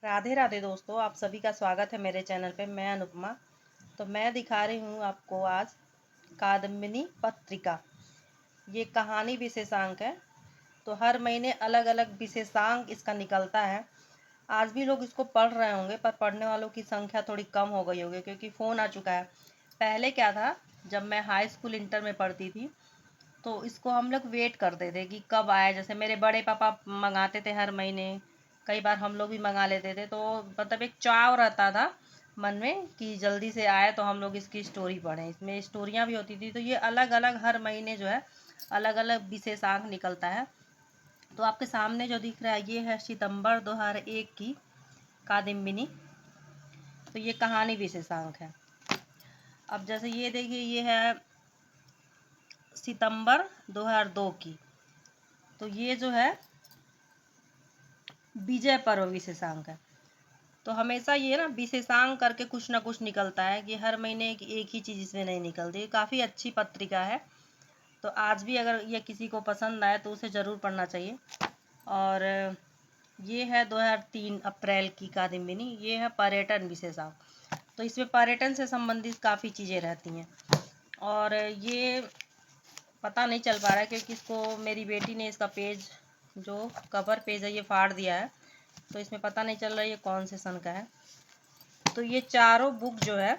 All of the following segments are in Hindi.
राधे राधे दोस्तों, आप सभी का स्वागत है मेरे चैनल पे। मैं अनुपमा। तो मैं दिखा रही हूँ आपको आज कादम्बिनी पत्रिका। ये कहानी विशेषांक है। तो हर महीने अलग अलग विशेषांक इसका निकलता है। आज भी लोग इसको पढ़ रहे होंगे, पर पढ़ने वालों की संख्या थोड़ी कम हो गई होगी क्योंकि फ़ोन आ चुका है। पहले क्या था, जब मैं हाई स्कूल इंटर में पढ़ती थी तो इसको हम लोग वेट करते थे कि कब आए। जैसे मेरे बड़े पापा मंगाते थे हर महीने, कई बार हम लोग भी मंगा लेते थे। तो मतलब एक चाव रहता था मन में कि जल्दी से आए तो हम लोग इसकी स्टोरी पढ़ें। इसमें स्टोरियाँ भी होती थी। तो ये अलग अलग हर महीने जो है अलग अलग विशेषांक निकलता है। तो आपके सामने जो दिख रहा है ये है सितंबर 2001 की कादम्बिनी। तो ये कहानी विशेषांक है। अब जैसे ये देखिए, ये है सितंबर 2002 की। तो ये जो है विजय पर्व विशेषांक है। तो हमेशा ये ना विशेषांक करके कुछ ना कुछ निकलता है कि हर महीने एक ही चीज़ इसमें नहीं निकलती। काफ़ी अच्छी पत्रिका है। तो आज भी अगर ये किसी को पसंद आए तो उसे ज़रूर पढ़ना चाहिए। और ये है 2003 अप्रैल की कादम्बिनी। ये है पर्यटन विशेषांक। तो इसमें पर्यटन से संबंधित काफ़ी चीज़ें रहती हैं। और ये पता नहीं चल पा रहा है क्योंकि इसको मेरी बेटी ने इसका पेज, जो कवर पेज है, ये फाड़ दिया है। तो इसमें पता नहीं चल रहा है ये कौन से सन का है। तो ये चारों बुक जो है,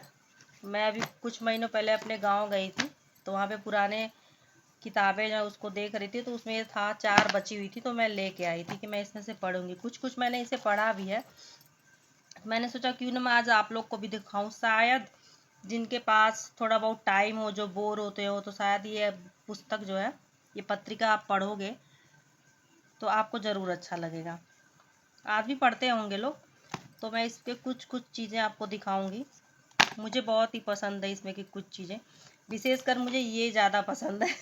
मैं अभी कुछ महीनों पहले अपने गांव गई थी तो वहाँ पे पुराने किताबें जो उसको देख रही थी। तो उसमें था 4 बची हुई थी, तो मैं लेके आई थी कि मैं इसमें से पढ़ूंगी। कुछ कुछ मैंने इसे पढ़ा भी है। मैंने सोचा क्यों ना मैं आज आप लोग को भी दिखाऊं। शायद जिनके पास थोड़ा बहुत टाइम हो, जो बोर होते हो, तो शायद ये पुस्तक जो है, ये पत्रिका आप पढ़ोगे तो आपको ज़रूर अच्छा लगेगा। आप भी पढ़ते होंगे लोग। तो मैं इसके कुछ कुछ चीज़ें आपको दिखाऊंगी। मुझे बहुत ही पसंद है इसमें की कुछ चीज़ें, विशेषकर मुझे ये ज़्यादा पसंद है।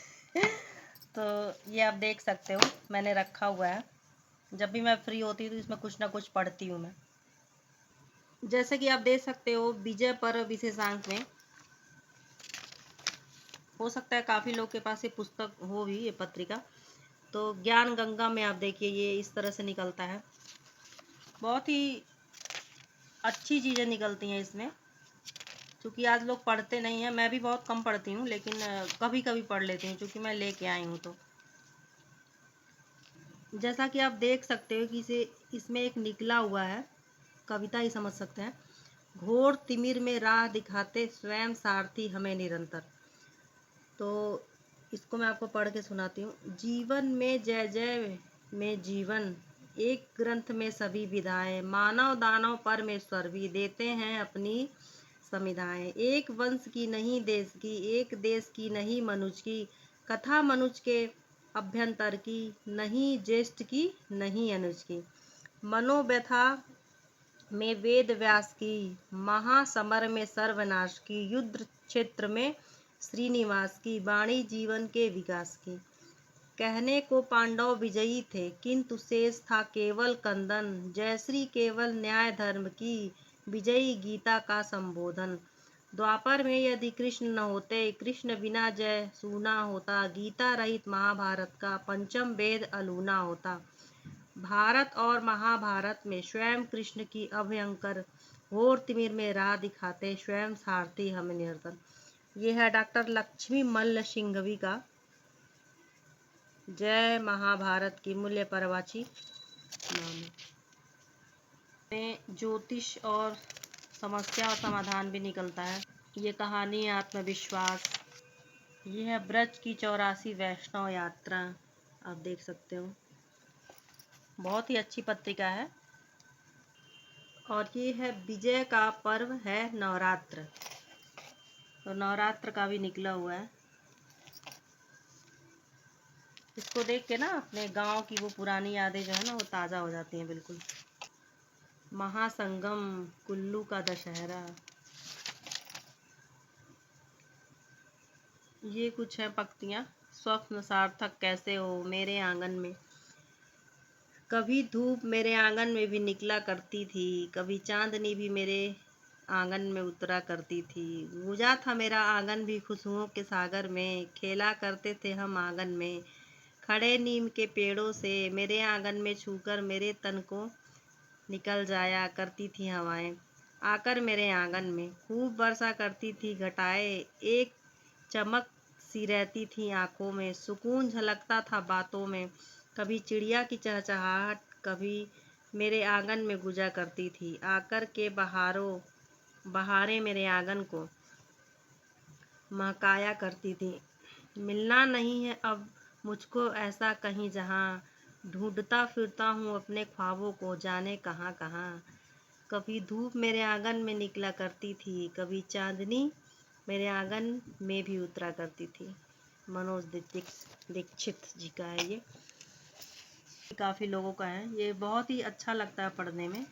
तो ये आप देख सकते हो, मैंने रखा हुआ है। जब भी मैं फ्री होती हूँ तो इसमें कुछ ना कुछ पढ़ती हूँ मैं। जैसे कि आप देख सकते हो, विजय पर्व विशेषांक में हो सकता है काफ़ी लोग के पास ये पुस्तक हो भी, ये पत्रिका। तो ज्ञान गंगा में आप देखिए ये इस तरह से निकलता है। बहुत ही अच्छी चीज़ें निकलती हैं इसमें। क्योंकि आज लोग पढ़ते नहीं हैं, मैं भी बहुत कम पढ़ती हूँ, लेकिन कभी कभी पढ़ लेती हूँ क्योंकि मैं लेके आई हूँ। तो जैसा कि आप देख सकते हो कि इसे इसमें एक निकला हुआ है, कविता ही समझ सकते हैं। घोर तिमिर में राह दिखाते स्वयं सारथी हमें निरंतर। तो इसको मैं आपको पढ़ के सुनाती हूँ। जीवन में जय जय में जीवन, एक ग्रंथ में सभी विधाएं, मानव दानव परमेश्वर भी देते हैं अपनी संविधाएं। एक वंश की नहीं देश की, एक देश की नहीं मनुज की, कथा मनुज के अभ्यंतर की, नहीं ज्येष्ठ की नहीं अनुज की। मनोव्यथा में वेद व्यास की, महासमर में सर्वनाश की, युद्ध क्षेत्र में श्रीनिवास की, वाणी जीवन के विकास की। कहने को पांडव विजयी थे किंतु शेष था केवल कंदन, जयश्री केवल न्याय धर्म की, विजयी गीता का संबोधन। द्वापर में यदि कृष्ण न होते, कृष्ण बिना जय सूना होता, गीता रहित महाभारत का पंचम वेद अलूना होता। भारत और महाभारत में स्वयं कृष्ण की अभयंकर, घोर तिमिर में राह दिखाते स्वयं सारथी हमें निरंतर। ये है डॉक्टर लक्ष्मी मल्ल सिंघवी का जय महाभारत की मूल्य परवाची नाम है। में ज्योतिष और समस्या और समाधान भी निकलता है। ये कहानी आत्मविश्वास। ये है ब्रज की 84 वैष्णव यात्रा, आप देख सकते हो। बहुत ही अच्छी पत्रिका है। और ये है विजय का पर्व है नवरात्र। तो नवरात्र का भी निकला हुआ है। इसको देख के ना अपने गांव की वो पुरानी यादें जो है ना, वो ताज़ा हो जाती हैं बिल्कुल। महासंगम, कुल्लू का दशहरा। ये कुछ है पंक्तियाँ। स्वप्न सार्थक कैसे हो मेरे आंगन में, कभी धूप मेरे आंगन में भी निकला करती थी, कभी चांदनी भी मेरे आंगन में उतरा करती थी। गूंजा था मेरा आंगन भी खुशबुओं के सागर में, खेला करते थे हम आंगन में खड़े नीम के पेड़ों से, मेरे आंगन में छूकर मेरे तन को निकल जाया करती थी हवाएं, आकर मेरे आंगन में खूब बरसा करती थी घटाएं। एक चमक सी रहती थी आंखों में, सुकून झलकता था बातों में। कभी चिड़िया की चहचहाहट कभी मेरे आंगन में गुजा करती थी, आकर के बहारें मेरे आंगन को महकाया करती थी। मिलना नहीं है अब मुझको ऐसा कहीं जहाँ, ढूंढता फिरता हूँ अपने ख्वाबों को जाने कहाँ कहाँ। कभी धूप मेरे आंगन में निकला करती थी, कभी चांदनी मेरे आंगन में भी उतरा करती थी। मनोज दीक्षित जी का है ये, काफ़ी लोगों का है। ये बहुत ही अच्छा लगता है पढ़ने में।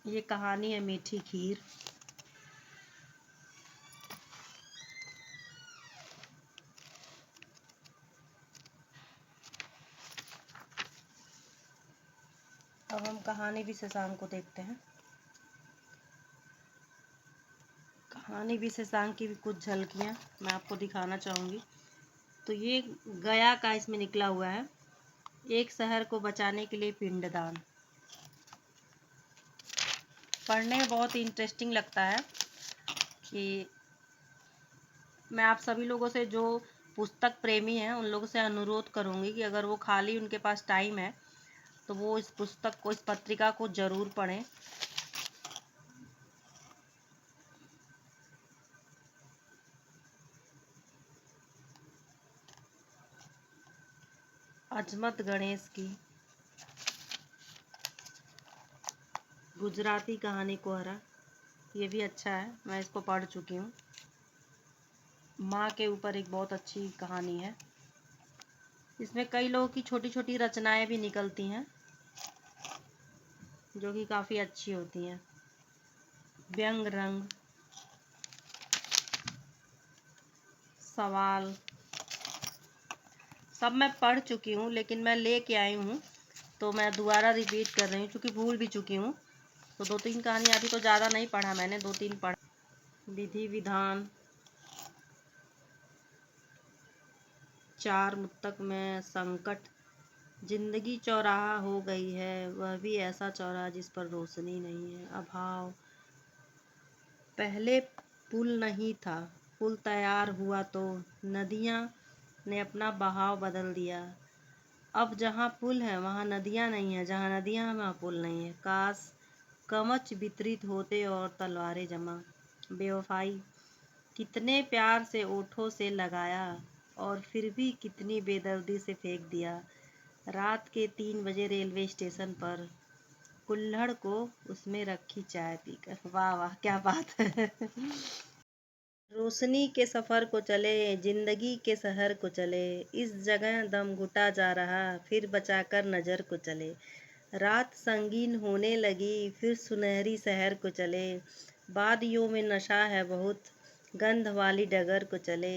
ये कहानी है मीठी खीर। अब हम कहानी भी शशांक को देखते हैं। कहानी भी शशांक की भी कुछ झलकियाँ मैं आपको दिखाना चाहूँगी। तो ये गया का इसमें निकला हुआ है। एक शहर को बचाने के लिए पिंडदान। पढ़ने में बहुत इंटरेस्टिंग लगता है कि मैं आप सभी लोगों से, जो पुस्तक प्रेमी हैं, उन लोगों से अनुरोध करूँगी कि अगर वो खाली उनके पास टाइम है तो वो इस पुस्तक को, इस पत्रिका को ज़रूर पढ़ें। अजमत गणेश की गुजराती कहानी कोहरा, ये भी अच्छा है, मैं इसको पढ़ चुकी हूँ। माँ के ऊपर एक बहुत अच्छी कहानी है। इसमें कई लोगों की छोटी छोटी रचनाएं भी निकलती हैं जो कि काफ़ी अच्छी होती हैं। व्यंग रंग, सवाल, सब मैं पढ़ चुकी हूँ, लेकिन मैं लेके आई हूँ तो मैं दोबारा रिपीट कर रही हूँ क्योंकि भूल भी चुकी हूँ। तो 2-3 कहानी, अभी तो ज़्यादा नहीं पढ़ा मैंने, 2-3 पढ़ा। विधि विधान, 4 मुक्तक में संकट, जिंदगी चौराहा हो गई है, वह भी ऐसा चौराहा जिस पर रोशनी नहीं है। अभाव, पहले पुल नहीं था, पुल तैयार हुआ तो नदियाँ ने अपना बहाव बदल दिया। अब जहाँ पुल है वहाँ नदियाँ नहीं है, जहाँ नदियाँ हैं वहाँ पुल नहीं है। काश कवच वितरित होते और तलवारें जमा। बेवफाई, कितने प्यार से ओठों से लगाया और फिर भी कितनी बेदर्दी से फेंक दिया। रात के 3 बजे रेलवे स्टेशन पर कुल्हड़ को उसमें रखी चाय पीकर। वाह वाह, क्या बात है। रोशनी के सफ़र को चले, जिंदगी के शहर को चले, इस जगह दम घुटा जा रहा, फिर बचाकर नज़र को चले। रात संगीन होने लगी, फिर सुनहरी शहर को चले, वादियों में नशा है बहुत, गंध वाली डगर को चले।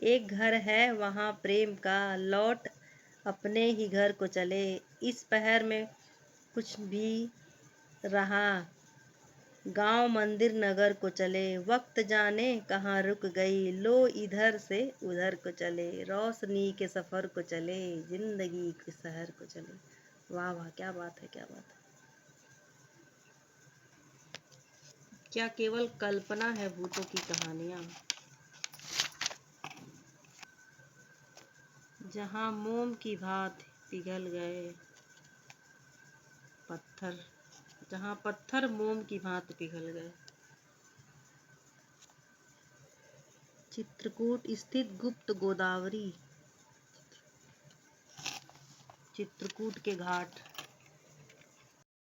एक घर है वहाँ प्रेम का, लौट अपने ही घर को चले। इस पहर में कुछ भी रहा, गांव मंदिर नगर को चले, वक्त जाने कहाँ रुक गई, लो इधर से उधर को चले, रोशनी के सफ़र को चले, जिंदगी के शहर को चले। वाह वाह, क्या बात है, क्या बात है। क्या केवल कल्पना है भूतों की कहानियाँ? जहाँ मोम की भांति पिघल गए पत्थर, जहाँ पत्थर मोम की भांति पिघल गए। चित्रकूट स्थित गुप्त गोदावरी, चित्रकूट के घाट।